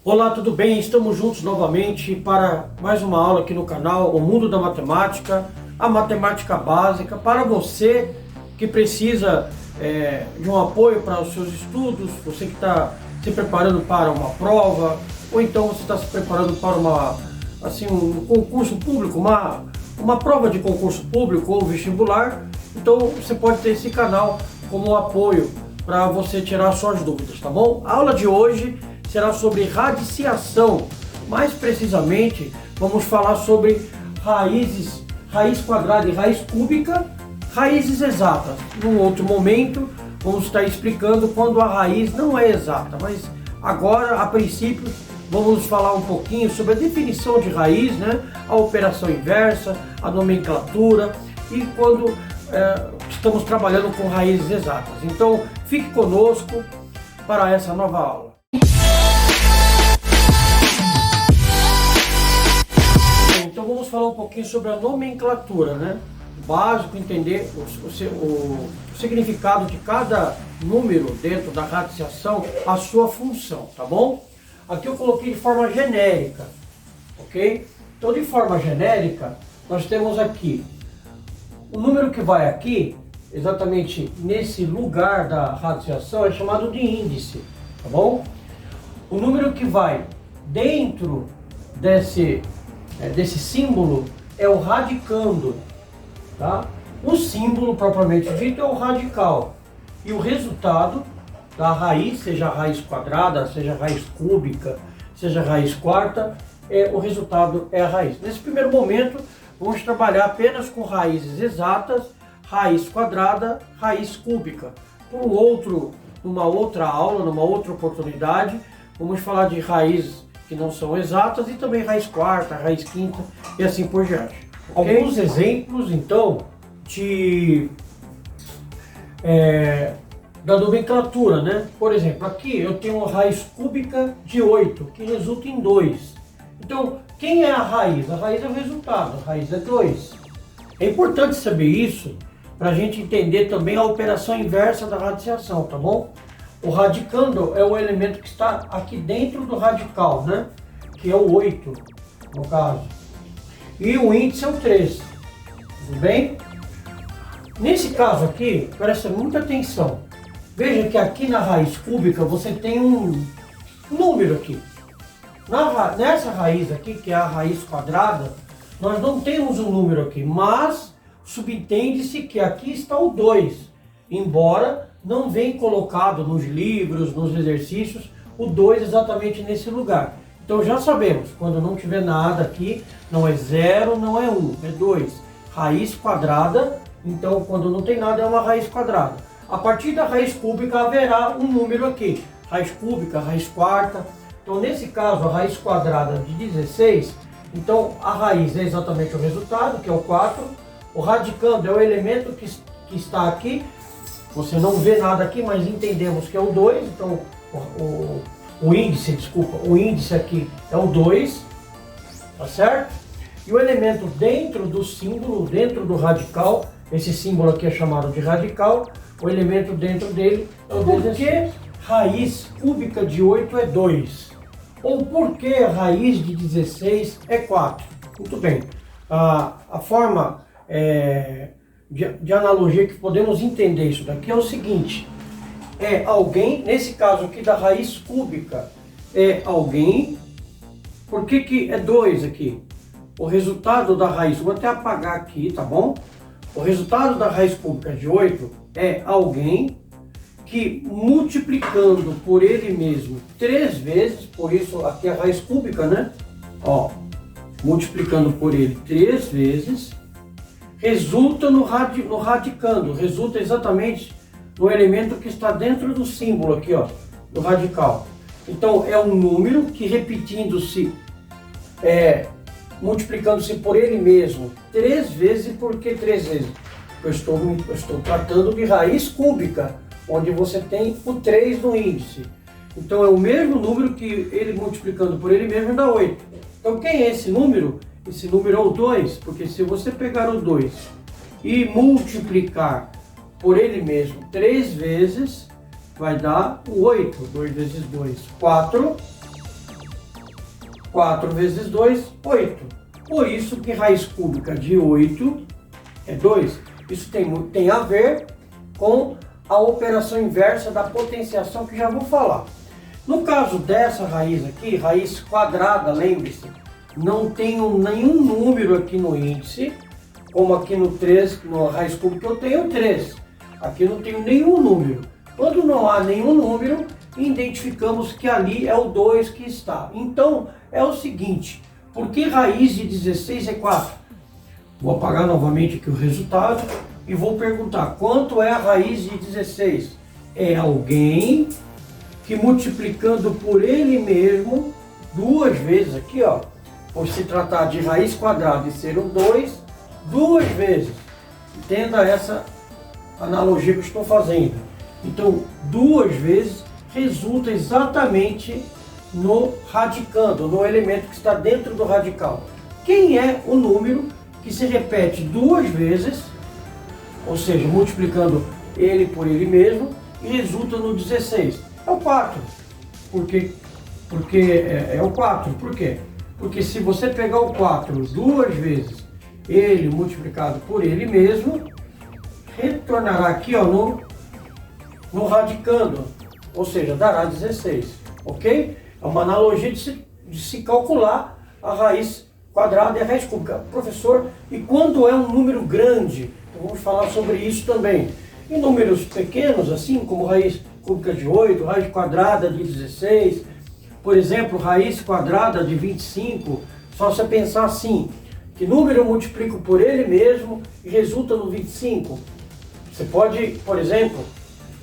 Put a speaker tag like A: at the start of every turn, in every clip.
A: Olá, tudo bem? Estamos juntos novamente para mais uma aula aqui no canal O Mundo da Matemática, a matemática básica, para você que precisa de um apoio para os seus estudos, você que está se preparando para uma prova, ou então você está se preparando para um concurso público, uma prova de concurso público ou vestibular. Então você pode ter esse canal como apoio para você tirar suas dúvidas, tá bom? A aula de hoje será sobre radiciação. Mais precisamente, vamos falar sobre raiz quadrada e raiz cúbica, raízes exatas. Num outro momento, vamos estar explicando quando a raiz não é exata, mas agora, a princípio, vamos falar um pouquinho sobre a definição de raiz, né? A operação inversa, a nomenclatura e quando estamos trabalhando com raízes exatas. Então, fique conosco para essa nova aula. Então vamos falar um pouquinho sobre a nomenclatura, né? Básico, entender o significado de cada número dentro da radiciação, a sua função, tá bom? Aqui eu coloquei de forma genérica, ok? Então de forma genérica, nós temos aqui o número que vai aqui, exatamente nesse lugar da radiciação, é chamado de índice, tá bom? O número que vai dentro desse símbolo é o radicando, tá? O símbolo propriamente dito é o radical. E o resultado da raiz, seja a raiz quadrada, seja a raiz cúbica, seja a raiz quarta, o resultado é a raiz. Nesse primeiro momento, vamos trabalhar apenas com raízes exatas, raiz quadrada, raiz cúbica. Numa outra aula, numa outra oportunidade, vamos falar de raízes que não são exatas e também raiz quarta, raiz quinta e assim por diante. Okay? Alguns exemplos, então, da nomenclatura, né? Por exemplo, aqui eu tenho uma raiz cúbica de 8, que resulta em 2. Então, quem é a raiz? A raiz é o resultado, a raiz é 2. É importante saber isso para a gente entender também a operação inversa da radiciação, tá bom? O radicando é o elemento que está aqui dentro do radical, né? Que é o 8, no caso. E o índice é o 3. Tudo bem? Nesse caso aqui, presta muita atenção. Veja que aqui na raiz cúbica você tem um número aqui. Nessa raiz aqui, que é a raiz quadrada, nós não temos um número aqui, mas subentende-se que aqui está o 2, embora não venha colocado nos livros, nos exercícios, o 2 exatamente nesse lugar. Então já sabemos, quando não tiver nada aqui, não é 0, não é 1, é 2. Raiz quadrada, então quando não tem nada é uma raiz quadrada. A partir da raiz cúbica haverá um número aqui, raiz cúbica, raiz quarta. Então nesse caso a raiz quadrada de 16, então a raiz é exatamente o resultado, que é o 4. O radicando é o elemento que está aqui. Você não vê nada aqui, mas entendemos que é o 2, então o índice aqui é o 2, tá certo? E o elemento dentro do símbolo, dentro do radical, esse símbolo aqui é chamado de radical, o elemento dentro dele é o 2. Por que raiz cúbica de 8 é 2? Ou por que a raiz de 16 é 4? Muito bem, a forma de analogia que podemos entender isso daqui é o seguinte: é alguém, nesse caso aqui da raiz cúbica, é alguém. Por que é 2 aqui? O resultado da raiz, vou até apagar aqui, tá bom? O resultado da raiz cúbica de 8 é alguém que, multiplicando por ele mesmo 3 vezes, por isso aqui é a raiz cúbica, né? Ó, multiplicando por ele 3 vezes, resulta no radicando, resulta exatamente no elemento que está dentro do símbolo aqui, ó, do radical. Então é um número que, repetindo-se, multiplicando-se por ele mesmo 3 vezes. E por que 3 vezes? Eu estou tratando de raiz cúbica, onde você tem o 3 no índice. Então é o mesmo número que ele multiplicando por ele mesmo dá 8. Então quem é esse número? Esse número é o 2, porque se você pegar o 2 e multiplicar por ele mesmo 3 vezes, vai dar o 8. 2 vezes 2, 4. 4 vezes 2, 8. Por isso que raiz cúbica de 8 é 2. Isso tem a ver com a operação inversa da potenciação que já vou falar. No caso dessa raiz aqui, raiz quadrada, lembre-se, não tem nenhum número aqui no índice, como aqui no 3, na raiz cúbica eu tenho 3. Aqui não tenho nenhum número. Quando não há nenhum número, identificamos que ali é o 2 que está. Então, é o seguinte, por que raiz de 16 é 4? Vou apagar novamente aqui o resultado e vou perguntar, quanto é a raiz de 16? É alguém que multiplicando por ele mesmo, duas vezes aqui, ó, por se tratar de raiz quadrada e ser um 2, duas vezes. Entenda essa analogia que eu estou fazendo. Então, duas vezes resulta exatamente no radicando, no elemento que está dentro do radical. Quem é o número que se repete duas vezes, ou seja, multiplicando ele por ele mesmo, e resulta no 16? É o 4. Porque é o 4. Por quê? Porque se você pegar o 4 duas vezes, ele multiplicado por ele mesmo, retornará aqui, ó, no radicando, ou seja, dará 16, ok? É uma analogia de se calcular a raiz quadrada e a raiz cúbica. Professor, e quando é um número grande? Então vamos falar sobre isso também. Em números pequenos, assim como raiz cúbica de 8, raiz quadrada de 16, por exemplo, raiz quadrada de 25, só você pensar assim, que número eu multiplico por ele mesmo e resulta no 25. Você pode, por exemplo,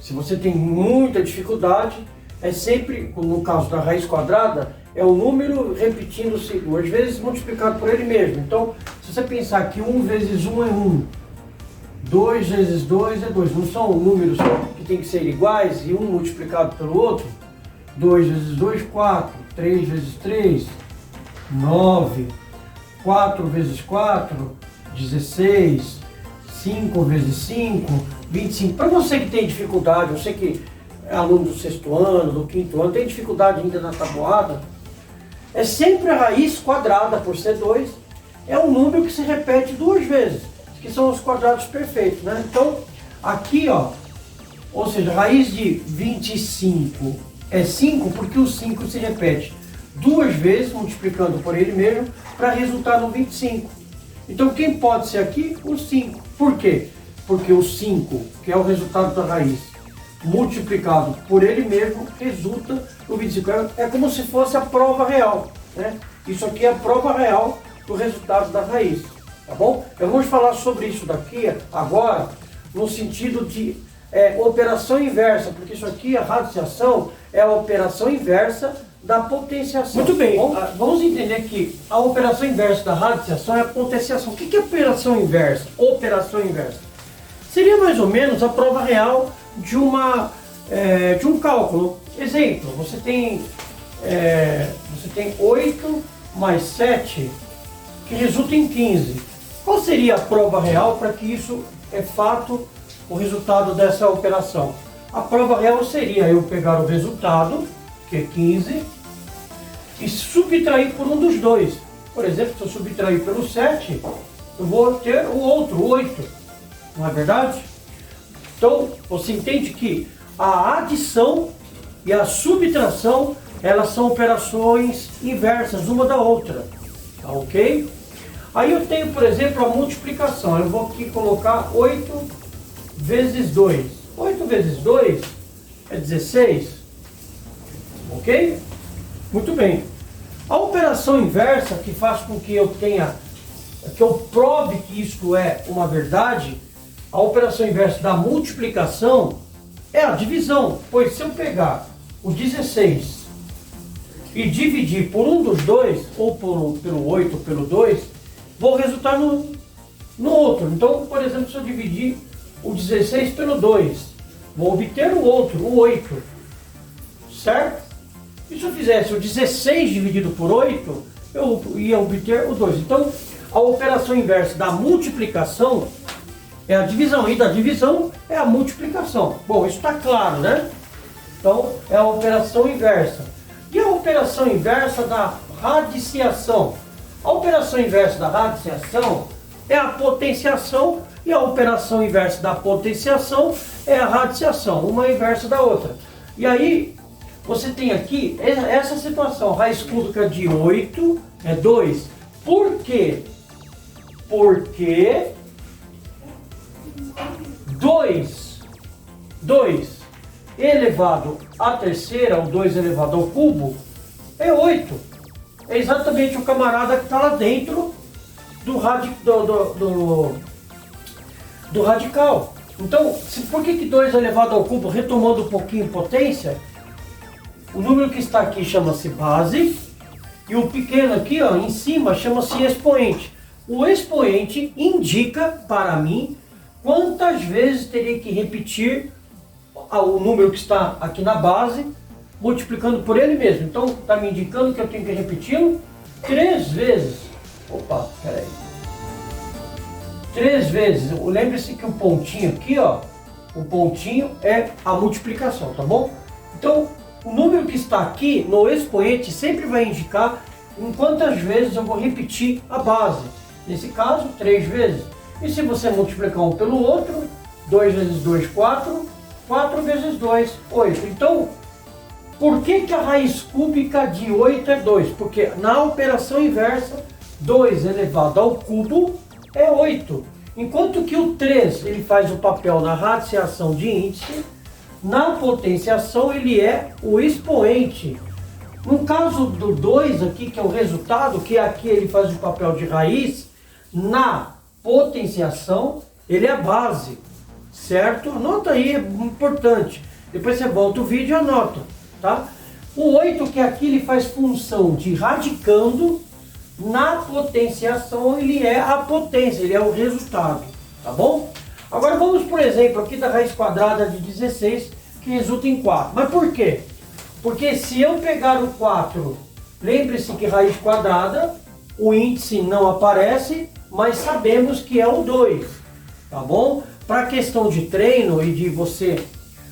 A: se você tem muita dificuldade, é sempre, no caso da raiz quadrada, é o número repetindo-se duas vezes multiplicado por ele mesmo. Então, se você pensar que 1 vezes 1 é 1, 2 vezes 2 é 2, não são números que tem que ser iguais e um multiplicado pelo outro? 2 vezes 2, 4, 3 vezes 3, 9, 4 vezes 4, 16, 5 vezes 5, 25. Para você que tem dificuldade, você que é aluno do 6º ano, do 5º ano, tem dificuldade ainda na tabuada, é sempre a raiz quadrada, por ser 2, é um número que se repete duas vezes, que são os quadrados perfeitos, né? Então, aqui, ó, ou seja, raiz de 25 é 5, porque o 5 se repete duas vezes, multiplicando por ele mesmo, para resultar no 25. Então, quem pode ser aqui? O 5. Por quê? Porque o 5, que é o resultado da raiz, multiplicado por ele mesmo, resulta no 25. É como se fosse a prova real, né? Isso aqui é a prova real do resultado da raiz, tá bom? Eu vou falar sobre isso daqui agora, no sentido de operação inversa, porque isso aqui, a radiciação, é a operação inversa da potenciação. Muito bem, vamos entender que a operação inversa da radiciação é a potenciação. O que é operação inversa? Operação inversa seria mais ou menos a prova real de um cálculo. Exemplo, você tem 8 mais 7 que resulta em 15. Qual seria a prova real para que isso é fato, o resultado dessa operação? A prova real seria eu pegar o resultado, que é 15, e subtrair por um dos dois. Por exemplo, se eu subtrair pelo 7, eu vou ter o outro, o 8. Não é verdade? Então, você entende que a adição e a subtração, elas são operações inversas uma da outra. Tá ok? Aí eu tenho, por exemplo, a multiplicação. Eu vou aqui colocar 8 vezes 2. 8 vezes 2 é 16. Ok? Muito bem. A operação inversa, que faz com que eu prove que isto é uma verdade, a operação inversa da multiplicação é a divisão. Pois se eu pegar o 16 e dividir por um dos dois, ou pelo 8 ou pelo 2, vou resultar no outro. Então, por exemplo, se eu dividir o 16 pelo 2, vou obter o outro, o 8. Certo? E se eu fizesse o 16 dividido por 8, eu ia obter o 2. Então, a operação inversa da multiplicação é a divisão, e da divisão é a multiplicação. Bom, isso está claro, né? Então, é a operação inversa. E a operação inversa da radiciação. A operação inversa da radiciação é a potenciação e a operação inversa da potenciação é a radiciação, uma inversa da outra. E aí, você tem aqui essa situação, raiz cúbica de 8 é 2. Por quê? Porque 2 elevado à terceira, ou 2 elevado ao cubo, é 8. É exatamente o camarada que está lá dentro do radical. Então, por que 2 elevado ao cubo, retomando um pouquinho potência, o número que está aqui chama-se base, e o pequeno aqui, ó, em cima, chama-se expoente. O expoente indica para mim quantas vezes teria que repetir o número que está aqui na base, multiplicando por ele mesmo. Então, está me indicando que eu tenho que repeti-lo 3 vezes. Opa, peraí. 3 vezes. Lembre-se que o pontinho aqui, ó, o pontinho é a multiplicação, tá bom? Então, o número que está aqui no expoente sempre vai indicar em quantas vezes eu vou repetir a base. Nesse caso, 3 vezes. E se você multiplicar um pelo outro, 2 vezes 2, 4. 4 vezes 2, 8. Então, por que a raiz cúbica de 8 é 2? Porque na operação inversa, 2 elevado ao cubo é 8. Enquanto que o 3 ele faz o papel na radiciação de índice, na potenciação ele é o expoente. No caso do 2 aqui, que é o resultado, que aqui ele faz o papel de raiz, na potenciação ele é a base. Certo? Anota aí, é importante. Depois você volta o vídeo e anota, tá? O 8, que aqui ele faz função de radicando, na potenciação ele é a potência, ele é o resultado, tá bom? Agora vamos, por exemplo, aqui da raiz quadrada de 16, que resulta em 4. Mas por quê? Porque se eu pegar o 4, lembre-se que raiz quadrada, o índice não aparece, mas sabemos que é o 2, tá bom? Para questão de treino e de você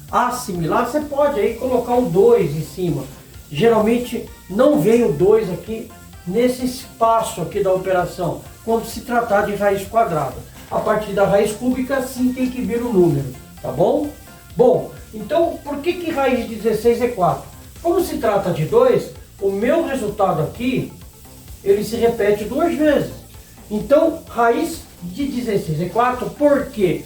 A: assimilar, você pode aí colocar o 2 em cima. Geralmente não vem o 2 aqui nesse espaço aqui da operação, quando se tratar de raiz quadrada. A partir da raiz cúbica, sim, tem que vir o número, tá bom? Bom, então por que raiz de 16 é 4? Como se trata de 2, o meu resultado aqui, ele se repete 2 vezes. Então, raiz de 16 é 4, porque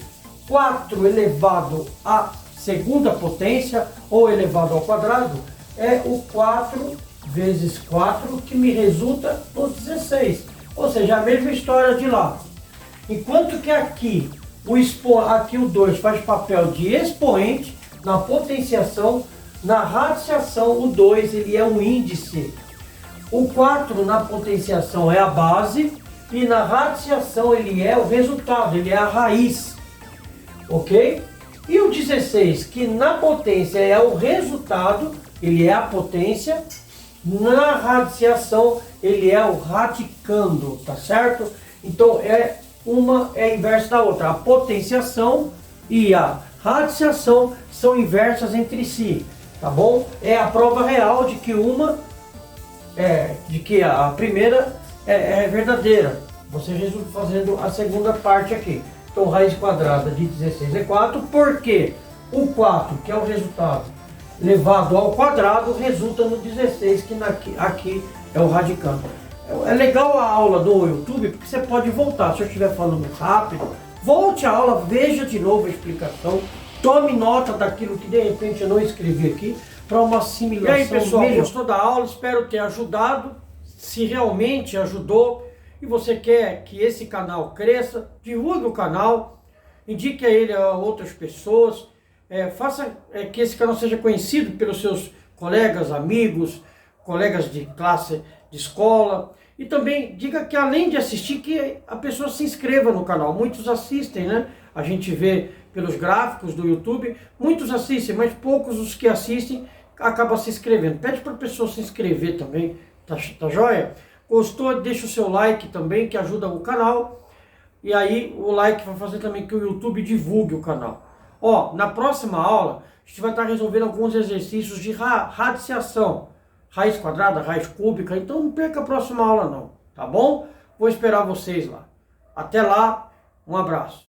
A: 4 elevado à segunda potência, ou elevado ao quadrado, é o 4 vezes 4, que me resulta no 16. Ou seja, a mesma história de lá. Enquanto que aqui o 2 faz papel de expoente, na potenciação, na radiciação, o 2 ele é um índice. O 4 na potenciação é a base, e na radiciação ele é o resultado, ele é a raiz. Ok? E o 16, que na potência é o resultado, ele é a potência, na radiciação ele é o radicando, tá certo? Então uma é inversa da outra. A potenciação e a radiciação são inversas entre si, tá bom? É a prova real de que a primeira é verdadeira. Você resulta fazendo a segunda parte aqui. Então, raiz quadrada de 16 é 4, porque o 4, que é o resultado, levado ao quadrado, resulta no 16, que aqui é o radicando. É legal a aula do YouTube, porque você pode voltar. Se eu estiver falando rápido, volte a aula, veja de novo a explicação, tome nota daquilo que de repente eu não escrevi aqui, para uma assimilação. E aí, pessoal, gostou da aula? Espero ter ajudado. Se realmente ajudou e você quer que esse canal cresça, divulgue o canal, indique a ele a outras pessoas, faça que esse canal seja conhecido pelos seus colegas, amigos, colegas de classe, de escola. E também diga que, além de assistir, que a pessoa se inscreva no canal. Muitos assistem, né? A gente vê pelos gráficos do YouTube, muitos assistem, mas poucos os que assistem acabam se inscrevendo. Pede para a pessoa se inscrever também, tá joia? Gostou? Deixa o seu like também, que ajuda o canal. E aí o like vai fazer também que o YouTube divulgue o canal. Ó, na próxima aula, a gente vai estar resolvendo alguns exercícios de radiciação. raiz quadrada, raiz cúbica, então não perca a próxima aula não, tá bom? Vou esperar vocês lá. Até lá, um abraço.